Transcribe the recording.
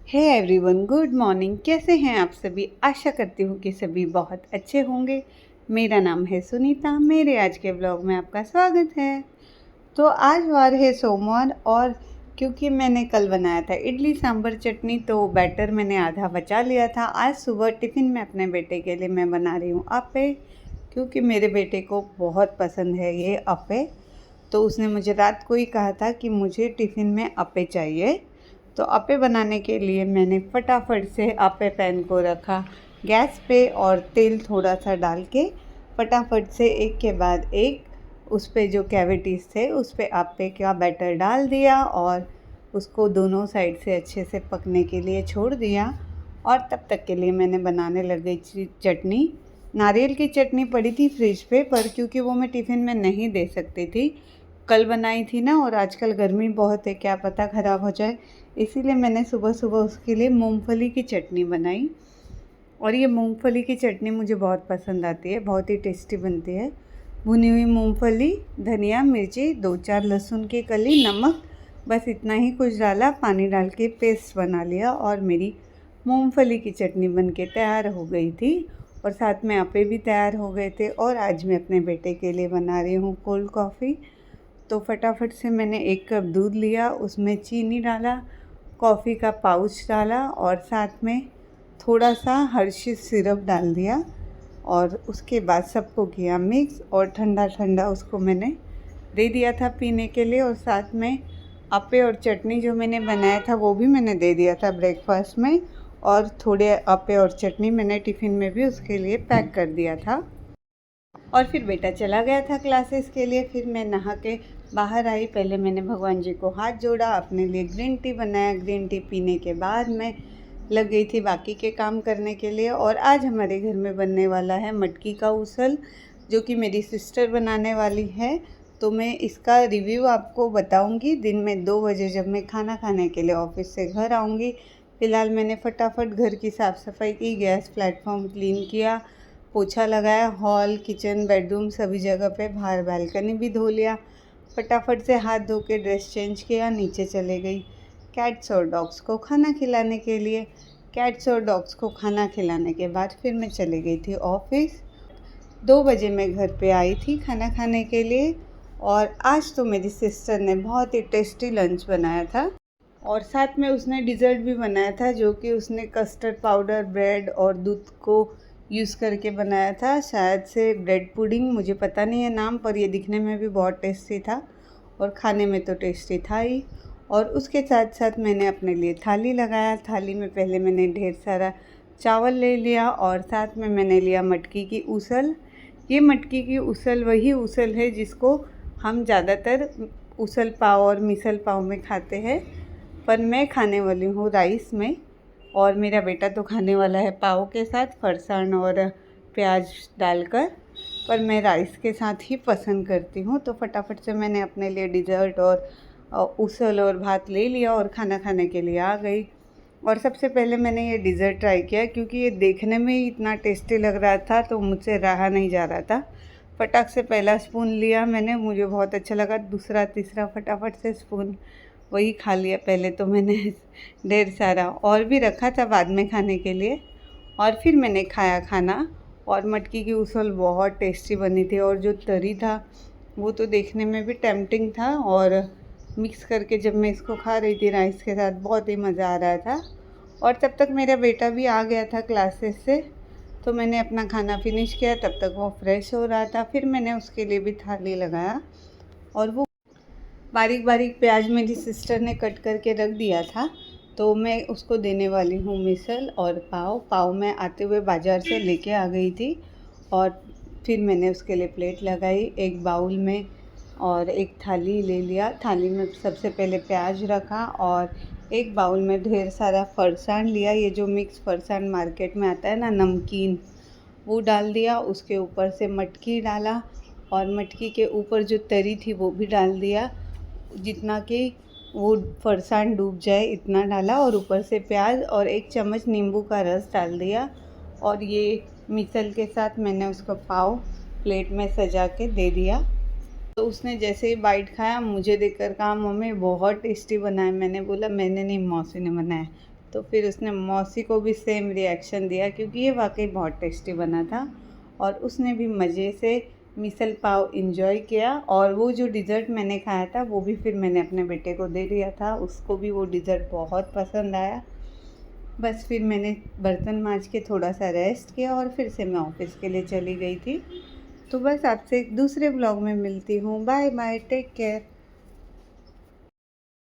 Hey everyone, good morning. कैसे हैं आप सभी? आशा करती हूँ कि सभी बहुत अच्छे होंगे। मेरा नाम है सुनीता। मेरे आज के ब्लॉग में आपका स्वागत है। तो आज वार है सोमवार और क्योंकि मैंने कल बनाया था इडली सांभर चटनी, तो बैटर मैंने आधा बचा लिया था। आज सुबह टिफ़िन में अपने बेटे के लिए मैं बना रही हूँ अप्पे, क्योंकि मेरे बेटे को बहुत पसंद है ये अप्पे। तो उसने मुझे रात को ही कहा था कि मुझे टिफ़िन में अप्पे चाहिए। तो अप्पे बनाने के लिए मैंने फटाफट से अप्पे पैन को रखा गैस पे और तेल थोड़ा सा डाल के फटाफट से एक के बाद एक उस पे जो कैविटीज़ थे उस पे अप्पे का बैटर डाल दिया और उसको दोनों साइड से अच्छे से पकने के लिए छोड़ दिया। और तब तक के लिए मैंने बनाने लग गई चटनी। नारियल की चटनी पड़ी थी फ्रिज पे, पर क्योंकि वो मैं टिफ़िन में नहीं दे सकती थी, कल बनाई थी ना, और आजकल गर्मी बहुत है, क्या पता ख़राब हो जाए, इसीलिए मैंने सुबह सुबह उसके लिए मूंगफली की चटनी बनाई। और ये मूंगफली की चटनी मुझे बहुत पसंद आती है, बहुत ही टेस्टी बनती है। भुनी हुई मूंगफली, धनिया, मिर्ची, 2-4 लहसुन की कली, नमक, बस इतना ही कुछ डाला, पानी डाल के पेस्ट बना लिया और मेरी मूंगफली की चटनी बनके तैयार हो गई थी। और साथ में अप्पे भी तैयार हो गए थे। और आज मैं अपने बेटे के लिए बना रही हूँ कोल्ड कॉफ़ी। तो फटाफट से मैंने 1 कप दूध लिया, उसमें चीनी डाला, कॉफ़ी का पाउच डाला और साथ में थोड़ा सा हर्शीज़ सिरप डाल दिया। और उसके बाद सबको किया मिक्स और ठंडा ठंडा उसको मैंने दे दिया था पीने के लिए। और साथ में अप्पे और चटनी जो मैंने बनाया था वो भी मैंने दे दिया था ब्रेकफास्ट में। और थोड़े अप्पे और चटनी मैंने टिफ़िन में भी उसके लिए पैक कर दिया था। और फिर बेटा चला गया था क्लासेस के लिए। फिर मैं नहा के बाहर आई। पहले मैंने भगवान जी को हाथ जोड़ा, अपने लिए ग्रीन टी बनाया। ग्रीन टी पीने के बाद मैं लग गई थी बाकी के काम करने के लिए। और आज हमारे घर में बनने वाला है मटकी का उसल, जो कि मेरी सिस्टर बनाने वाली है। तो मैं इसका रिव्यू आपको बताऊंगी दिन में 2 बजे, जब मैं खाना खाने के लिए ऑफिस से घर आऊँगी। फ़िलहाल मैंने फटाफट घर की साफ़ सफाई की, गैस प्लेटफॉर्म क्लीन किया, पोछा लगाया, हॉल, किचन, बेडरूम सभी जगह पे, बाहर बालकनी भी धो लिया। फटाफट से हाथ धो के ड्रेस चेंज किया, नीचे चले गई कैट्स और डॉग्स को खाना खिलाने के लिए। कैट्स और डॉग्स को खाना खिलाने के बाद फिर मैं चली गई थी ऑफिस। 2 बजे मैं घर पे आई थी खाना खाने के लिए। और आज तो मेरी सिस्टर ने बहुत ही टेस्टी लंच बनाया था और साथ में उसने डिज़र्ट भी बनाया था, जो कि उसने कस्टर्ड पाउडर, ब्रेड और दूध को यूज़ करके बनाया था। शायद से ब्रेड पुडिंग, मुझे पता नहीं है नाम, पर ये दिखने में भी बहुत टेस्टी था और खाने में तो टेस्टी था ही। और उसके साथ साथ मैंने अपने लिए थाली लगाया। थाली में पहले मैंने ढेर सारा चावल ले लिया और साथ में मैंने लिया मटकी की उसल। ये मटकी की उसल वही उसल है जिसको हम ज़्यादातर उसल पाव और मिसल पाव में खाते हैं, पर मैं खाने वाली हूँ राइस में। और मेरा बेटा तो खाने वाला है पाव के साथ फरसाण और प्याज डालकर, पर मैं राइस के साथ ही पसंद करती हूँ। तो फटाफट से मैंने अपने लिए डिज़र्ट और उसल और भात ले लिया और खाना खाने के लिए आ गई। और सबसे पहले मैंने ये डिज़र्ट ट्राई किया, क्योंकि ये देखने में ही इतना टेस्टी लग रहा था तो मुझसे रहा नहीं जा रहा था। फटाक से पहला स्पून लिया मैंने, मुझे बहुत अच्छा लगा। दूसरा, तीसरा फटाफट से स्पून वही खा लिया। पहले तो मैंने ढेर सारा और भी रखा था बाद में खाने के लिए। और फिर मैंने खाया खाना। और मटकी की उसल बहुत टेस्टी बनी थी और जो तरी था वो तो देखने में भी टेम्पटिंग था। और मिक्स करके जब मैं इसको खा रही थी राइस के साथ, बहुत ही मज़ा आ रहा था। और तब तक मेरा बेटा भी आ गया था क्लासेस से, तो मैंने अपना खाना फिनिश किया। तब तक वो फ्रेश हो रहा था, फिर मैंने उसके लिए भी थाली लगाया। और वो बारीक बारीक प्याज मेरी सिस्टर ने कट करके रख दिया था, तो मैं उसको देने वाली हूँ मिसल और पाव मैं आते हुए बाज़ार से लेके आ गई थी। और फिर मैंने उसके लिए प्लेट लगाई एक बाउल में और एक थाली ले लिया। थाली में सबसे पहले प्याज रखा और एक बाउल में ढेर सारा फरसाण लिया। ये जो मिक्स फरसाण मार्केट में आता है ना, नमकीन, वो डाल दिया। उसके ऊपर से मटकी डाला और मटकी के ऊपर जो तरी थी वो भी डाल दिया, जितना कि वो फरसाण डूब जाए इतना डाला। और ऊपर से प्याज और 1 चम्मच नींबू का रस डाल दिया। और ये मिसल के साथ मैंने उसको पाव प्लेट में सजा के दे दिया। तो उसने जैसे ही बाइट खाया मुझे देखकर कहा, मम्मी बहुत टेस्टी बना है। मैंने बोला मैंने नहीं, मौसी ने बनाया। तो फिर उसने मौसी को भी सेम रिएक्शन दिया, क्योंकि ये वाकई बहुत टेस्टी बना था। और उसने भी मज़े से मिसल पाव इंजॉय किया। और वो जो डिज़र्ट मैंने खाया था वो भी फिर मैंने अपने बेटे को दे दिया था, उसको भी वो डिज़र्ट बहुत पसंद आया। बस फिर मैंने बर्तन मांज के थोड़ा सा रेस्ट किया और फिर से मैं ऑफ़िस के लिए चली गई थी। तो बस आपसे एक दूसरे ब्लॉग में मिलती हूँ। Bye bye, take care.